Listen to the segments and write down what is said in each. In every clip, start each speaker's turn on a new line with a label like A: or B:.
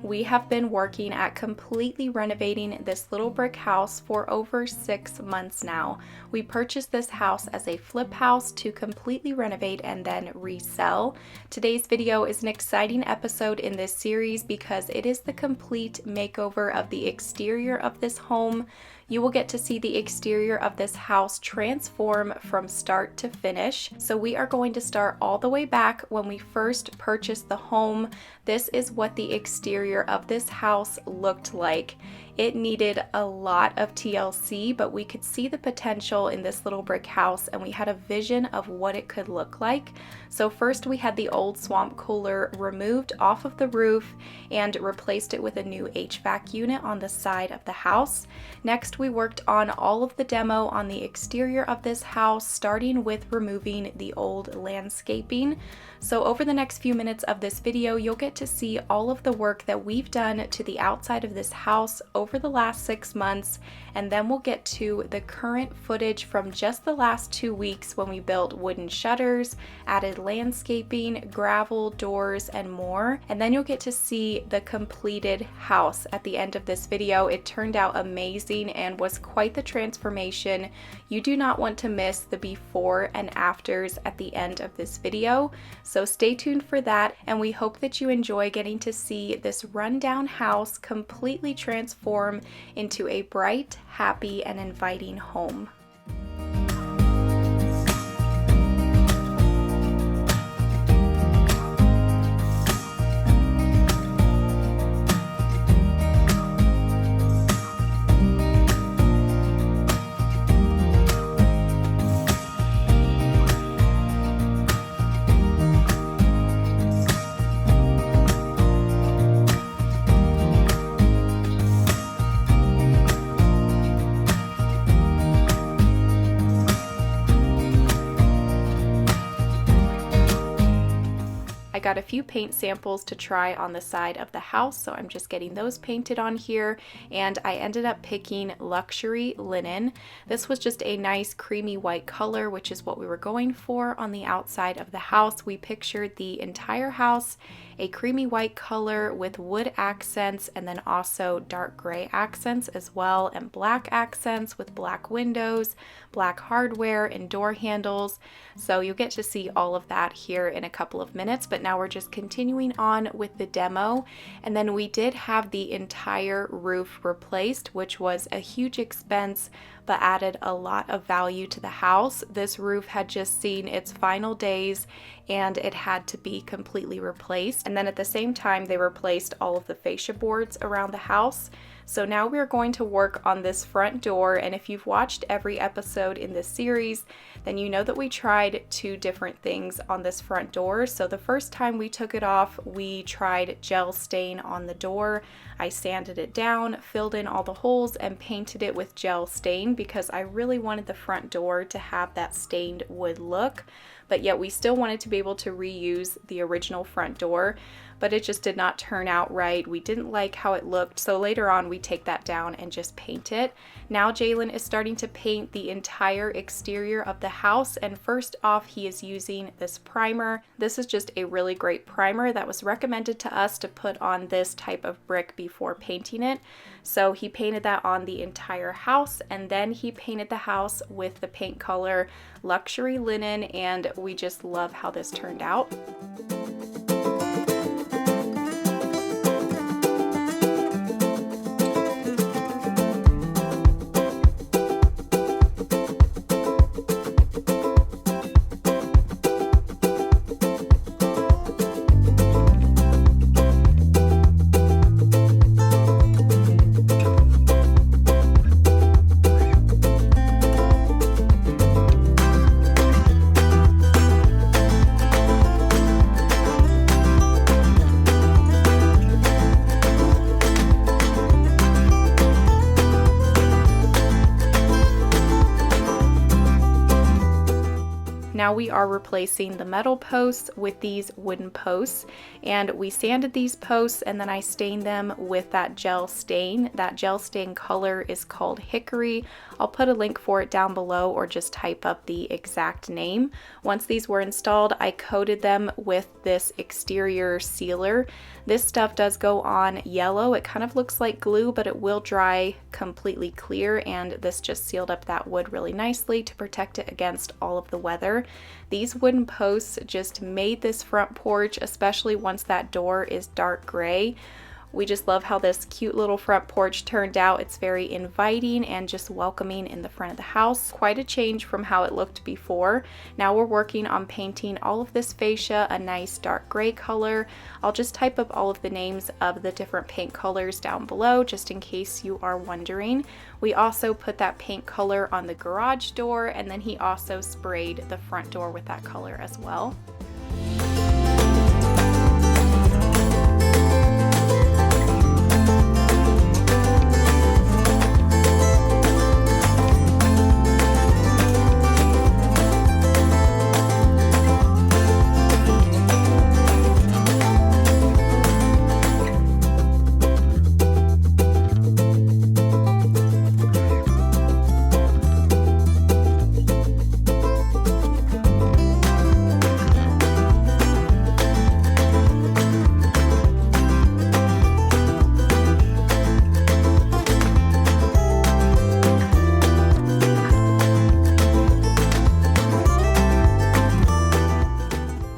A: We have been working at completely renovating this little brick house for over 6 months now. We purchased this house as a flip house to completely renovate and then resell. Today's video is an exciting episode in this series because it is the complete makeover of the exterior of this home. You will get to see the exterior of this house transform from start to finish. So we are going to start all the way back when we first purchased the home. This is what the exterior of this house looked like. It needed a lot of TLC, but we could see the potential in this little brick house and we had a vision of what it could look like. So first we had the old swamp cooler removed off of the roof and replaced it with a new HVAC unit on the side of the house. Next we worked on all of the demo on the exterior of this house, starting with removing the old landscaping. So over the next few minutes of this video, you'll get to see all of the work that we've done to the outside of this house over the last 6 months, and then we'll get to the current footage from just the last 2 weeks when we built wooden shutters, added landscaping, gravel, doors, and more. And then you'll get to see the completed house at the end of this video. It turned out amazing and was quite the transformation. You do not want to miss the before and afters at the end of this video. So stay tuned for that, and we hope that you enjoy getting to see this rundown house completely transform into a bright, happy, and inviting home. I got a few paint samples to try on the side of the house, so I'm just getting those painted on here, and I ended up picking Luxury linen. This was just a nice creamy white color, which is what we were going for on the outside of the house. We pictured the entire house a creamy white color with wood accents and then also dark gray accents as well, and black accents with black windows, black hardware, and door handles. So you'll get to see all of that here in a couple of minutes, but now we're just continuing on with the demo. And then we did have the entire roof replaced, which was a huge expense but added a lot of value to the house. This roof had just seen its final days and it had to be completely replaced. And then at the same time, they replaced all of the fascia boards around the house. So now we're going to work on this front door, and if you've watched every episode in this series, then you know that we tried 2 different things on this front door. So the first time we took it off, we tried gel stain on the door. I sanded it down, filled in all the holes, and painted it with gel stain because I really wanted the front door to have that stained wood look, but yet we still wanted to be able to reuse the original front door, but it just did not turn out right. We didn't like how it looked, so later on we take that down and just paint it. Now Jalen is starting to paint the entire exterior of the house, and first off he is using this primer. This is just a really great primer that was recommended to us to put on this type of brick before painting it. So he painted that on the entire house, and then he painted the house with the paint color Luxury linen, and we just love how this turned out. Now we are replacing the metal posts with these wooden posts, and we sanded these posts and then I stained them with that gel stain. That gel stain color is called Hickory. I'll put a link for it down below or just type up the exact name. Once these were installed, I coated them with this exterior sealer. This stuff does go on yellow. It kind of looks like glue, but it will dry completely clear, and this just sealed up that wood really nicely to protect it against all of the weather. These wooden posts just made this front porch, especially once that door is dark gray. We just love how this cute little front porch turned out. It's very inviting and just welcoming in the front of the house. Quite a change from how it looked before. Now we're working on painting all of this fascia a nice dark gray color. I'll just type up all of the names of the different paint colors down below just in case you are wondering. We also put that paint color on the garage door, and then he also sprayed the front door with that color as well.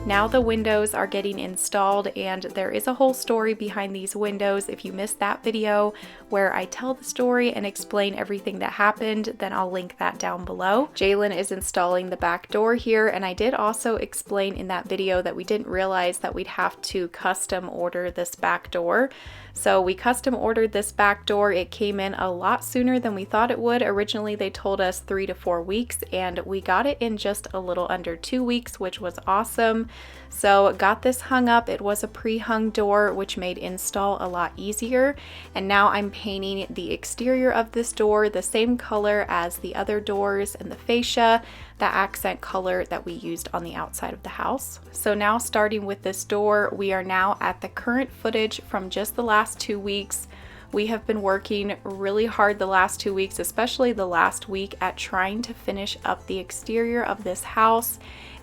A: Now the windows are getting installed, and there is a whole story behind these windows. If you missed that video where I tell the story and explain everything that happened, then I'll link that down below. Jalen is installing the back door here, and I did also explain in that video that we didn't realize that we'd have to custom order this back door. So we custom ordered this back door. It came in a lot sooner than we thought it would. Originally they told us 3 to 4 weeks, and we got it in just a little under 2 weeks, which was awesome. So got this hung up. It was a pre-hung door, which made install a lot easier. And now I'm painting the exterior of this door the same color as the other doors and the fascia, the accent color that we used on the outside of the house. So now starting with this door, we are now at the current footage from just the last 2 weeks. We have been working really hard the last 2 weeks, especially the last week, at trying to finish up the exterior of this house.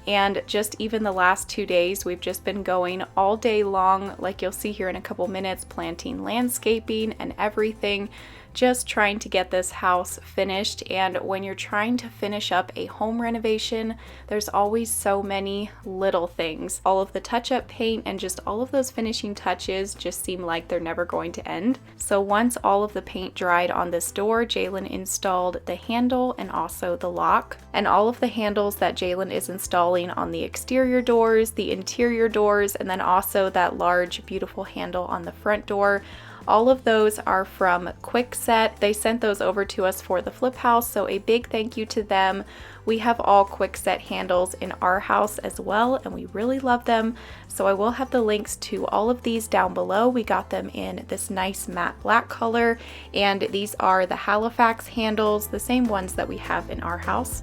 A: And just even the last 2 days, we've just been going all day long, like you'll see here in a couple minutes, planting landscaping and everything, just trying to get this house finished. And when you're trying to finish up a home renovation, there's always so many little things. All of the touch-up paint and just all of those finishing touches just seem like they're never going to end. So once all of the paint dried on this door, Jalen installed the handle and also the lock. And all of the handles that Jalen is installing on the exterior doors, the interior doors, and then also that large, beautiful handle on the front door, all of those are from Kwikset. They sent those over to us for the flip house, so a big thank you to them. We have all Kwikset handles in our house as well, and we really love them. So I will have the links to all of these down below. We got them in this nice matte black color, and these are the Halifax handles, the same ones that we have in our house.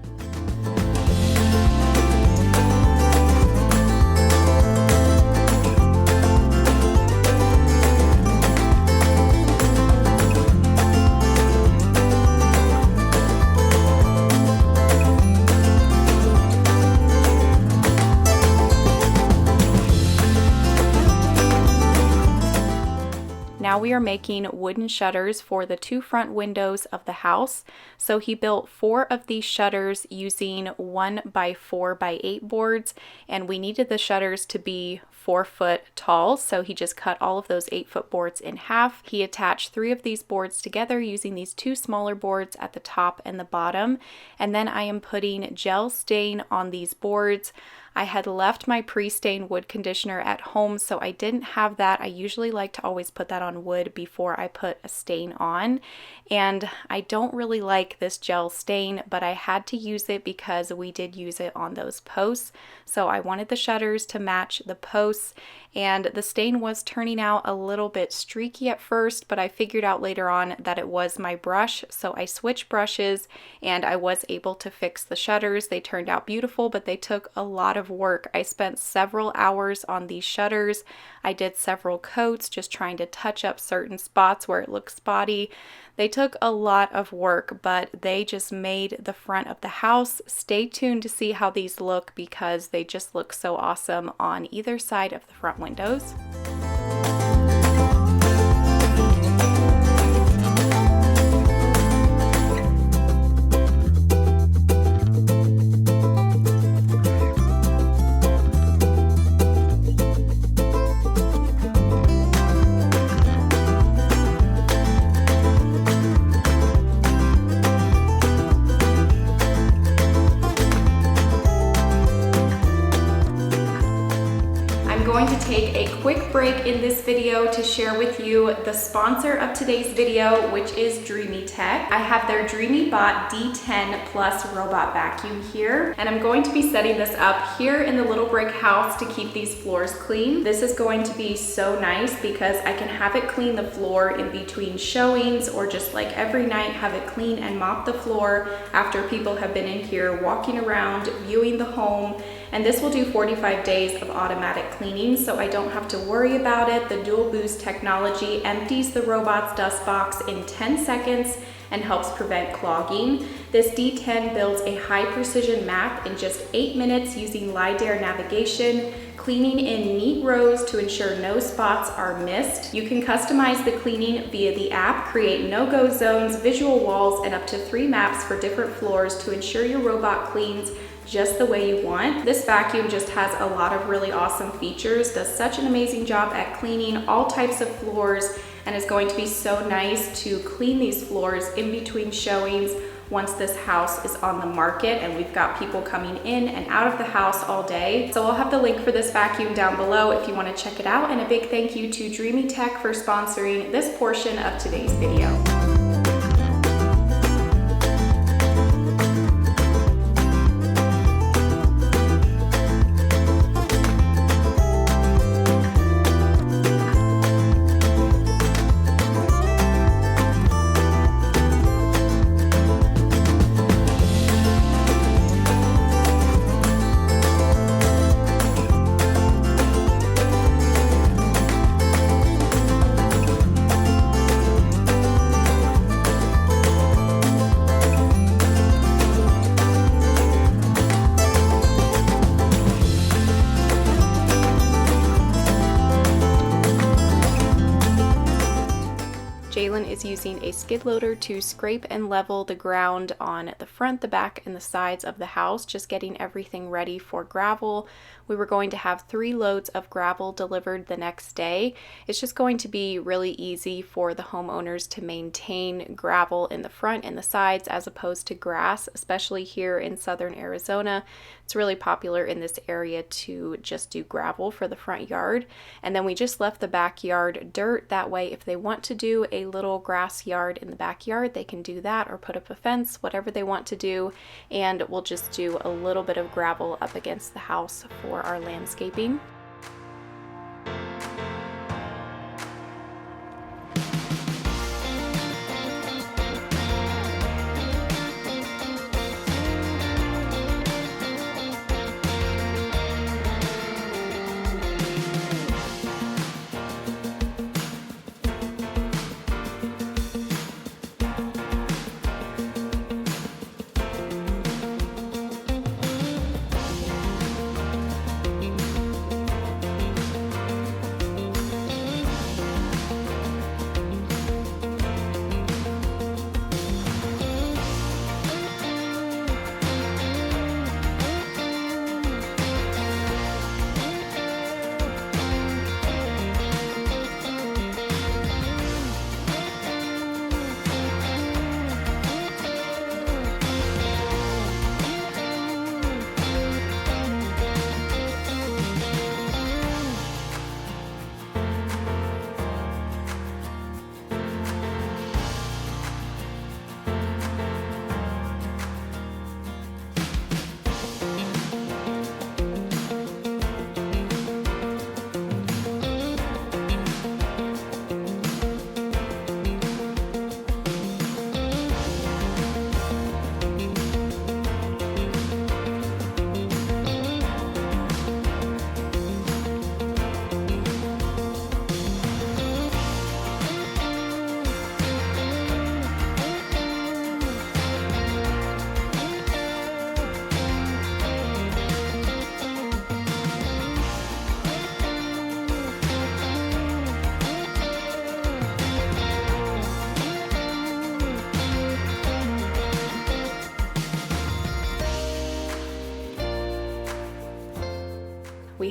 A: Now we are making wooden shutters for the 2 front windows of the house. So he built 4 of these shutters using 1x4x8 boards, and we needed the shutters to be 4 foot tall, so he just cut all of those 8-foot boards in half. He attached 3 of these boards together using these 2 smaller boards at the top and the bottom, and then I am putting gel stain on these boards. I had left my pre-stained wood conditioner at home, so I didn't have that. I usually like to always put that on wood before I put a stain on, and I don't really like this gel stain, but I had to use it because we did use it on those posts. So I wanted the shutters to match the posts, and the stain was turning out a little bit streaky at first, but I figured out later on that it was my brush, so I switched brushes and I was able to fix the shutters. They turned out beautiful, but they took a lot of work. I spent several hours on these shutters. I did several coats just trying to touch up certain spots where it looked spotty. They took a lot of work, but they just made the front of the house. Stay tuned to see how these look because they just look so awesome on either side of the front windows. Quick break in this video to share with you the sponsor of today's video, which is Dreamy Tech. I have their Dreamy Bot D10 Plus robot vacuum here, and I'm going to be setting this up here in the little brick house to keep these floors clean. This is going to be so nice because I can have it clean the floor in between showings, or just like every night have it clean and mop the floor after people have been in here walking around, viewing the home. And this will do 45 days of automatic cleaning, so I don't have to worry about it. The dual boost technology empties the robot's dust box in 10 seconds and helps prevent clogging. This D10 builds a high precision map in just 8 minutes using LiDAR navigation, cleaning in neat rows to ensure no spots are missed. You can customize the cleaning via the app, create no-go zones, visual walls, and up to 3 maps for different floors to ensure your robot cleans just the way you want. This vacuum just has a lot of really awesome features, does such an amazing job at cleaning all types of floors, and is going to be so nice to clean these floors in between showings once this house is on the market and we've got people coming in and out of the house all day. So I'll have the link for this vacuum down below if you want to check it out, and a big thank you to Dreamy Tech for sponsoring this portion of today's video. Is using a skid loader to scrape and level the ground on the front, the back, and the sides of the house, just getting everything ready for gravel. We were going to have 3 loads of gravel delivered the next day. It's just going to be really easy for the homeowners to maintain gravel in the front and the sides as opposed to grass, especially here in southern Arizona. It's really popular in this area to just do gravel for the front yard. And then we just left the backyard dirt. That way, if they want to do a little grass yard in the backyard, they can do that, or put up a fence, whatever they want to do. And we'll just do a little bit of gravel up against the house for our landscaping.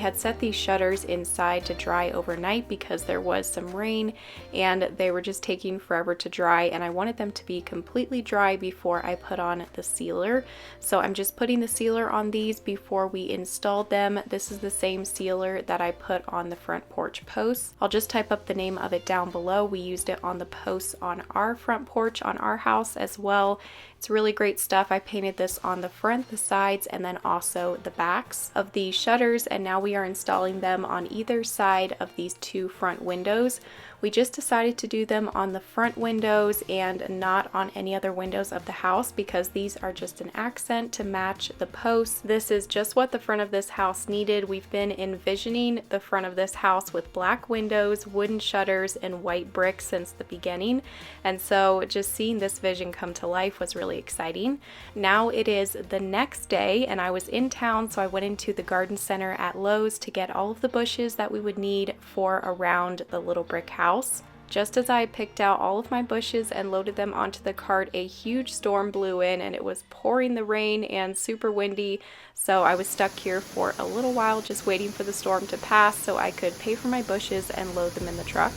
A: had set these shutters inside to dry overnight because there was some rain and they were just taking forever to dry, and I wanted them to be completely dry before I put on the sealer. So I'm just putting the sealer on these before we installed them. This is the same sealer that I put on the front porch posts. I'll just type up the name of it down below. We used it on the posts on our front porch on our house as well. It's really great stuff. I painted this on the front, the sides, and then also the backs of the shutters, and now we are installing them on either side of these two front windows. We just decided to do them on the front windows and not on any other windows of the house because these are just an accent to match the posts. This is just what the front of this house needed. We've been envisioning the front of this house with black windows, wooden shutters, and white brick since the beginning, and so just seeing this vision come to life was really exciting. Now it is the next day and I was in town, so I went into the garden center at Lowe's to get all of the bushes that we would need for around the little brick house. Just as I picked out all of my bushes and loaded them onto the cart, a huge storm blew in and it was pouring the rain and super windy, so I was stuck here for a little while just waiting for the storm to pass so I could pay for my bushes and load them in the truck.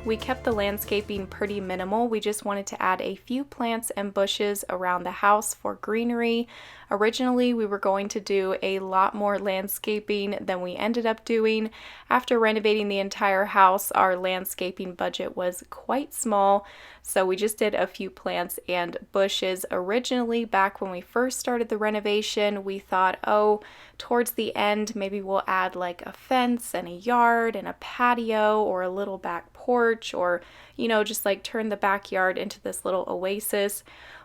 A: We kept the landscaping pretty minimal. We just wanted to add a few plants and bushes around the house for greenery. Originally, we were going to do a lot more landscaping than we ended up doing. After renovating the entire house, our landscaping budget was quite small, so we just did a few plants and bushes. Originally, back when we first started the renovation, we thought, oh, towards the end, maybe we'll add like a fence and a yard and a patio or a little back porch, or, you know, just like turn the backyard into this little oasis.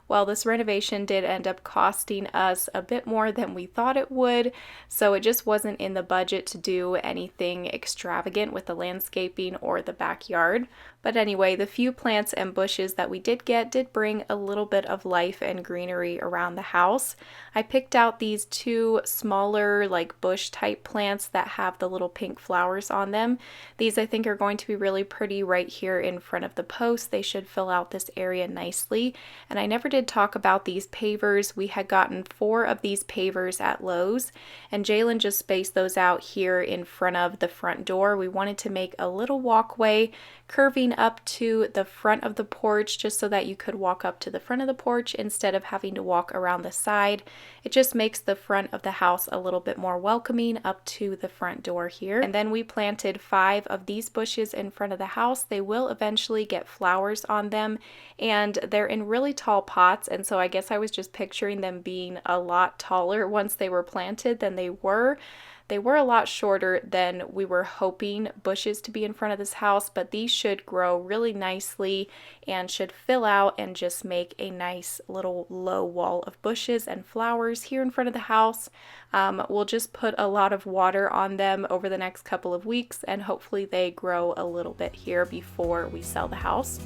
A: Well, this renovation did end up costing us a bit more than we thought it would, so it just wasn't in the budget to do anything extravagant with the landscaping or the backyard. But anyway, the few plants and bushes that we did get did bring a little bit of life and greenery around the house. I picked out these two smaller, like bush type plants that have the little pink flowers on them. These I think are going to be really pretty right here in front of the post. They should fill out this area nicely. And I never did talk about these pavers. We had gotten 4 of these pavers at Lowe's, and Jalen just spaced those out here in front of the front door. We wanted to make a little walkway curving up to the front of the porch just so that you could walk up to the front of the porch instead of having to walk around the side. It just makes the front of the house a little bit more welcoming up to the front door here. And then we planted 5 of these bushes in front of the house. They will eventually get flowers on them, and they're in really tall pots, and so I guess I was just picturing them being a lot taller once they were planted than they were. They were a lot shorter than we were hoping bushes to be in front of this house, but these should grow really nicely and should fill out and just make a nice little low wall of bushes and flowers here in front of the house. We'll just put a lot of water on them over the next couple of weeks, and hopefully they grow a little bit here before we sell the house.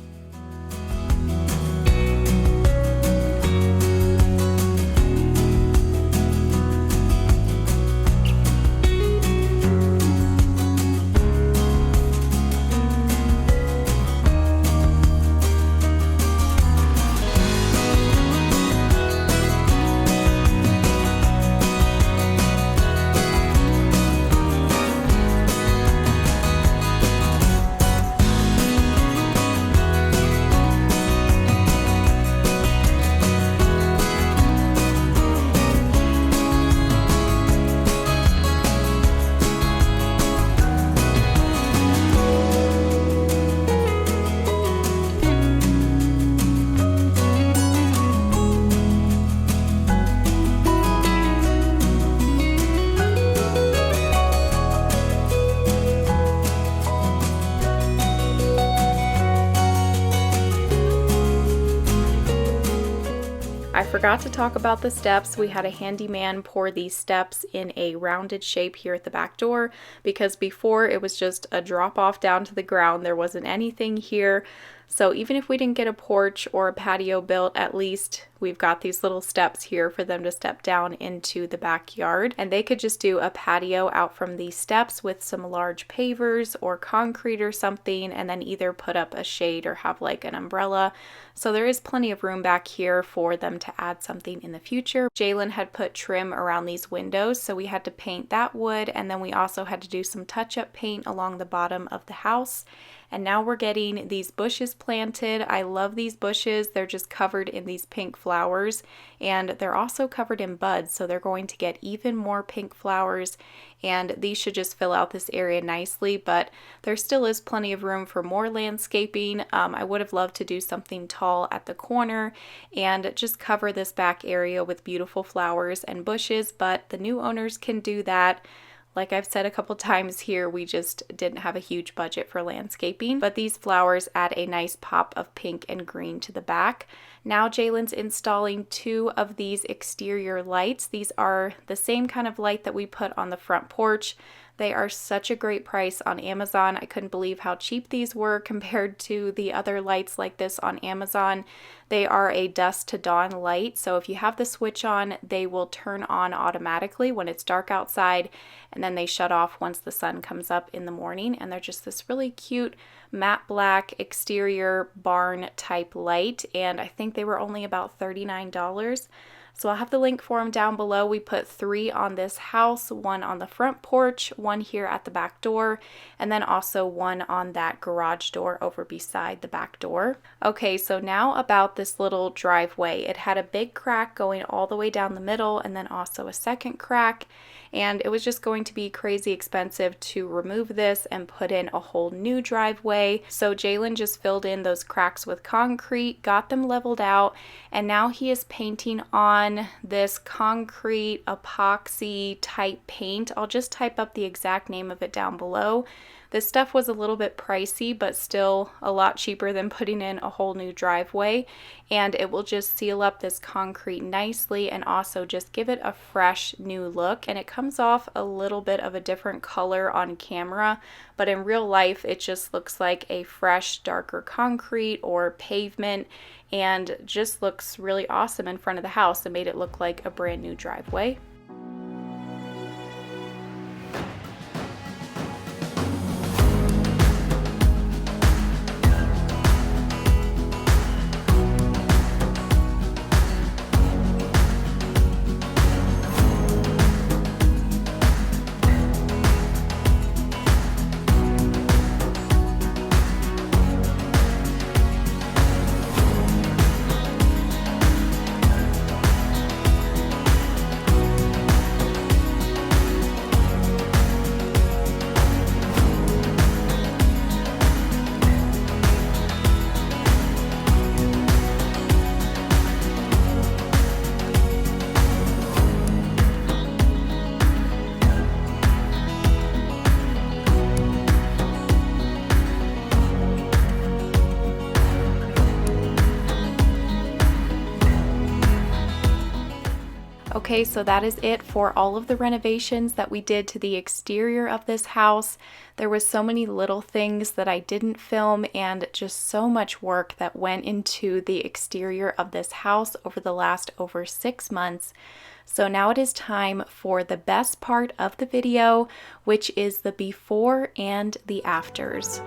A: forgot to talk about the steps. We had a handyman pour these steps in a rounded shape here at the back door because before it was just a drop off down to the ground. There wasn't anything here. So even if we didn't get a porch or a patio built, at least we've got these little steps here for them to step down into the backyard. And they could just do a patio out from these steps with some large pavers or concrete or something, and then either put up a shade or have like an umbrella. So there is plenty of room back here for them to add something in the future. Jalen had put trim around these windows, so we had to paint that wood, and then we also had to do some touch-up paint along the bottom of the house. And now we're getting these bushes planted. I love these bushes. They're just covered in these pink flowers, and they're also covered in buds, so they're going to get even more pink flowers, and these should just fill out this area nicely, but there still is plenty of room for more landscaping. I would have loved to do something tall at the corner and just cover this back area with beautiful flowers and bushes, but the new owners can do that. Like I've said a couple times here, we just didn't have a huge budget for landscaping, but these flowers add a nice pop of pink and green to the back. Now Jalen's installing 2 of these exterior lights. These are the same kind of light that we put on the front porch. They are such a great price on Amazon. I couldn't believe how cheap these were compared to the other lights like this on Amazon. They are a dusk to dawn light, so if you have the switch on, they will turn on automatically when it's dark outside, and then they shut off once the sun comes up in the morning, and they're just this really cute matte black exterior barn type light, and I think they were only about $39. So I'll have the link for them down below. We put 3 on this house, 1 on the front porch, 1 here at the back door, and then also 1 on that garage door over beside the back door. Okay, so now about this little driveway. It had a big crack going all the way down the middle and then also a second crack, and it was just going to be crazy expensive to remove this and put in a whole new driveway. So Jalen just filled in those cracks with concrete, got them leveled out, and now he is painting on this concrete epoxy type paint. I'll just type up the exact name of it down below. This stuff was a little bit pricey, but still a lot cheaper than putting in a whole new driveway, and it will just seal up this concrete nicely and also just give it a fresh new look. And it comes off a little bit of a different color on camera, but in real life it just looks like a fresh darker concrete or pavement, and just looks really awesome in front of the house. It made it look like a brand new driveway. Okay, so that is it for all of the renovations that we did to the exterior of this house. There was so many little things that I didn't film and just so much work that went into the exterior of this house over the last over 6 months. So now it is time for the best part of the video, which is the before and the afters.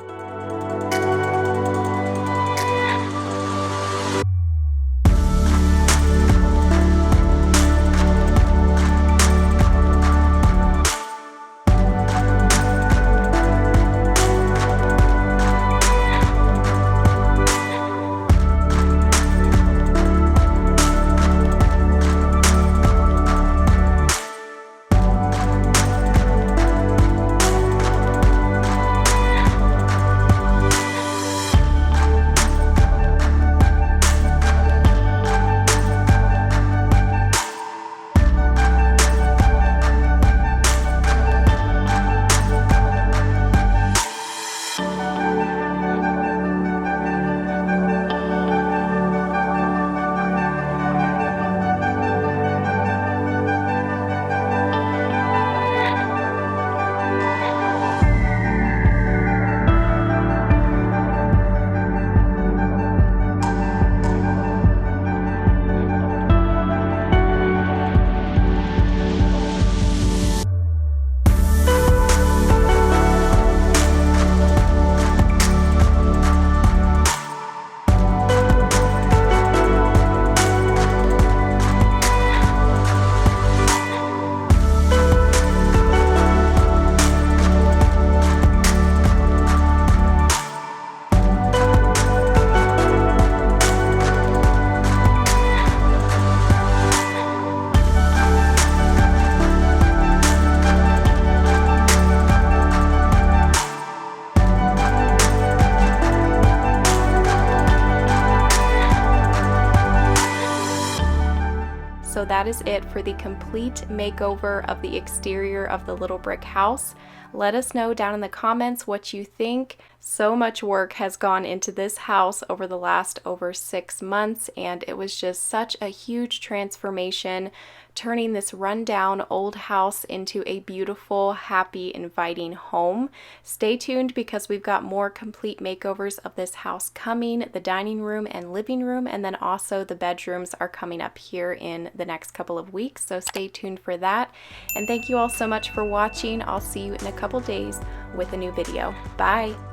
A: that is it for the complete makeover of the exterior of the little brick house. Let us know down in the comments what you think. So much work has gone into this house over the last over 6 months, and it was just such a huge transformation, turning this rundown old house into a beautiful, happy, inviting home. Stay tuned because we've got more complete makeovers of this house coming. The dining room and living room, and then also the bedrooms are coming up here in the next couple of weeks, so stay tuned for that. And thank you all so much for watching. I'll see you in a couple days with a new video. Bye!